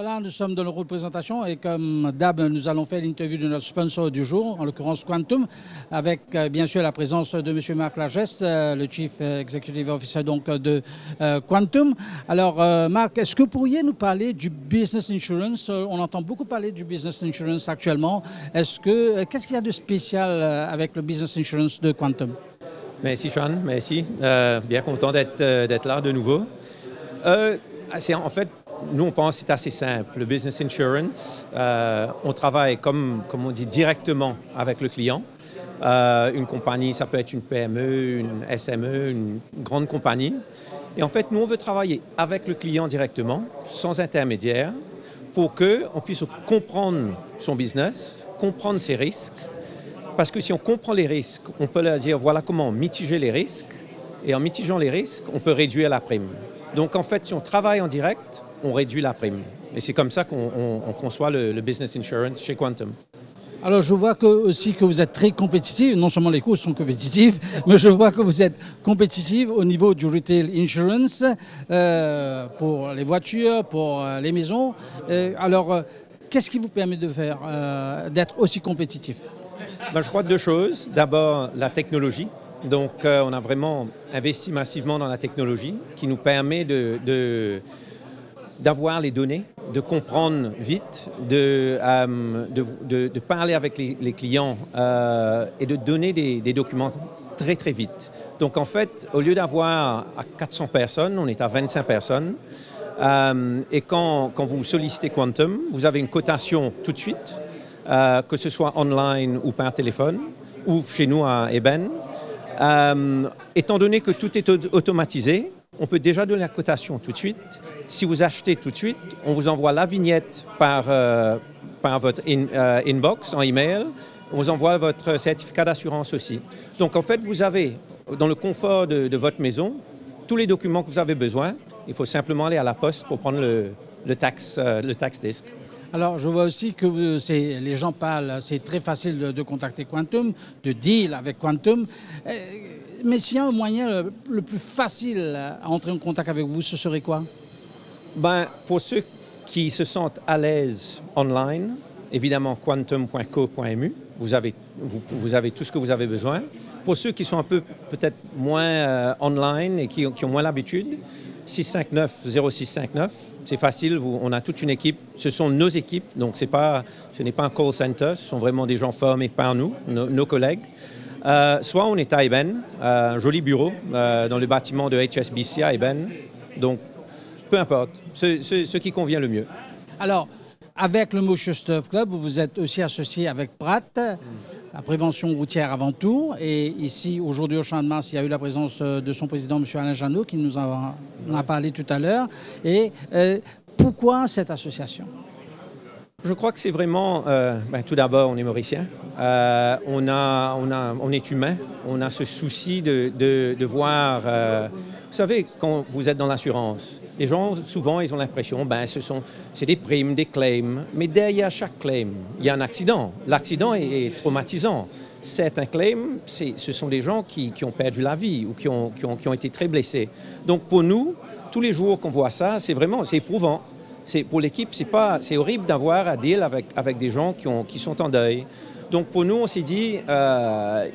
Voilà, nous sommes dans le rôle de présentation et comme d'hab, nous allons faire l'interview de notre sponsor du jour, en l'occurrence Quantum, avec bien sûr la présence de M. Marc Lagesse, le Chief Executive Officer donc, de Quantum. Alors Marc, est-ce que vous pourriez nous parler du business insurance? On entend beaucoup parler du business insurance actuellement. Qu'est-ce qu'il y a de spécial avec le business insurance de Quantum? Merci Sean, merci. Bien content d'être là de nouveau. En fait, nous, on pense que c'est assez simple. Le business insurance, on travaille, comme on dit, directement avec le client. Une compagnie, ça peut être une PME, une SME, une grande compagnie. Et en fait, nous, on veut travailler avec le client directement, sans intermédiaire, pour qu'on puisse comprendre son business, comprendre ses risques. Parce que si on comprend les risques, on peut leur dire, voilà comment mitiger les risques. Et en mitigeant les risques, on peut réduire la prime. Donc, en fait, si on travaille en direct, on réduit la prime. Et c'est comme ça qu'on conçoit le business insurance chez Quantum. Alors, je vois aussi que vous êtes très compétitif. Non seulement les coûts sont compétitifs, mais je vois que vous êtes compétitif au niveau du retail insurance pour les voitures, pour les maisons. Alors, qu'est-ce qui vous permet de faire, d'être aussi compétitif? Je crois deux choses. D'abord, la technologie. Donc, on a vraiment investi massivement dans la technologie qui nous permet d'avoir les données, de comprendre vite, de parler avec les clients et de donner des documents très, très vite. Donc, en fait, au lieu d'avoir à 400 personnes, on est à 25 personnes. Et quand vous sollicitez Quantum, vous avez une cotation tout de suite, que ce soit online ou par téléphone, ou chez nous à Eben. Étant donné que tout est automatisé, on peut déjà donner la cotation tout de suite. Si vous achetez tout de suite, on vous envoie la vignette par votre inbox, en email. On vous envoie votre certificat d'assurance aussi. Donc en fait, vous avez, dans le confort de votre maison, tous les documents que vous avez besoin. Il faut simplement aller à la poste pour prendre le tax disc. Alors, je vois aussi que les gens parlent, c'est très facile de contacter Quantum, de deal avec Quantum. Mais s'il y a un moyen le plus facile à entrer en contact avec vous, ce serait quoi? Pour ceux qui se sentent à l'aise online, évidemment, quantum.co.mu, vous avez tout ce que vous avez besoin. Pour ceux qui sont un peu peut-être moins online et qui ont moins l'habitude, 659-0659, c'est facile, on a toute une équipe, ce sont nos équipes, donc ce n'est pas un call center, ce sont vraiment des gens formés par nous, nos collègues. Soit on est à Eben, un joli bureau dans le bâtiment de HSBC à Eben, donc peu importe, ce qui convient le mieux. Alors, avec le Motion Stuff Club, vous êtes aussi associé avec Pratt, la prévention routière avant tout. Et ici, aujourd'hui, au Champ de Mars, il y a eu la présence de son président, M. Alain Janot, qui nous en a parlé tout à l'heure. Et pourquoi cette association? Je crois que c'est vraiment, tout d'abord, on est mauricien, on est humain, on a ce souci de voir, vous savez, quand vous êtes dans l'assurance, les gens, souvent, ils ont l'impression, c'est des primes, des claims, mais derrière chaque claim, il y a un accident. L'accident est traumatisant. Certains claims, ce sont des gens qui ont perdu la vie ou qui ont été très blessés. Donc pour nous, tous les jours qu'on voit ça, c'est éprouvant. Pour l'équipe, c'est horrible d'avoir à deal avec des gens qui sont en deuil. Donc pour nous, on s'est dit,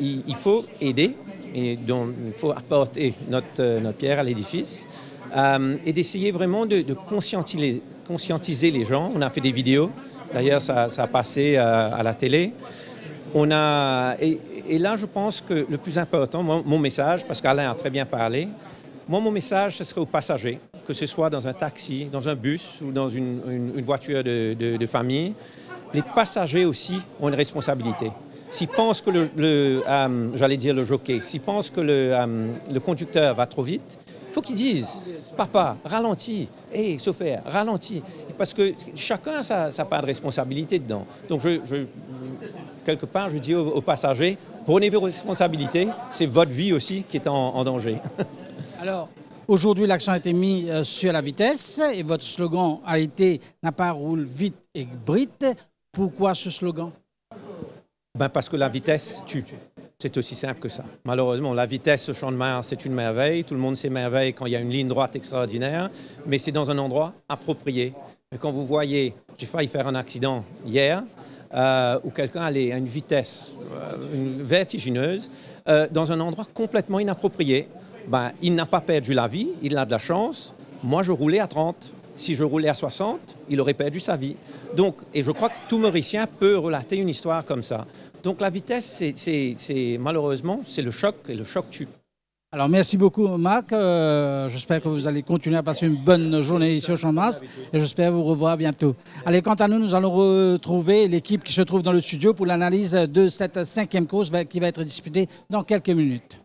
il faut aider, et donc il faut apporter notre pierre à l'édifice. Et d'essayer vraiment de conscientiser les gens. On a fait des vidéos, d'ailleurs ça a passé à la télé. Et là, je pense que le plus important, mon message, parce qu'Alain a très bien parlé, mon message, ce serait aux passagers, que ce soit dans un taxi, dans un bus ou dans une voiture de famille. Les passagers aussi ont une responsabilité. S'ils pensent que le jockey, s'ils pensent que le conducteur va trop vite, il faut qu'ils disent « Papa, ralentis, hey, chauffeur, ralentis ». Parce que chacun a sa part de responsabilité dedans. Donc, quelque part, je dis aux passagers, prenez vos responsabilités, c'est votre vie aussi qui est en danger. Alors, aujourd'hui, l'accent a été mis sur la vitesse et votre slogan a été « N'a pas roule vite et brite ». Pourquoi ce slogan? Parce que la vitesse tue. C'est aussi simple que ça. Malheureusement, la vitesse au Champ de Mars, c'est une merveille. Tout le monde s'émerveille quand il y a une ligne droite extraordinaire, mais c'est dans un endroit approprié. Mais quand vous voyez, j'ai failli faire un accident hier, où quelqu'un allait à une vitesse vertigineuse dans un endroit complètement inapproprié. Ben, il n'a pas perdu la vie, il a de la chance. Moi, je roulais à 30. Si je roulais à 60, il aurait perdu sa vie. Donc, et je crois que tout Mauricien peut relater une histoire comme ça. Donc la vitesse, malheureusement, c'est le choc, et le choc tue. Alors merci beaucoup Marc, j'espère que vous allez continuer à passer une bonne journée ici au Champ de Mars et j'espère vous revoir bientôt. Allez, quant à nous, nous allons retrouver l'équipe qui se trouve dans le studio pour l'analyse de cette 5e course qui va être disputée dans quelques minutes.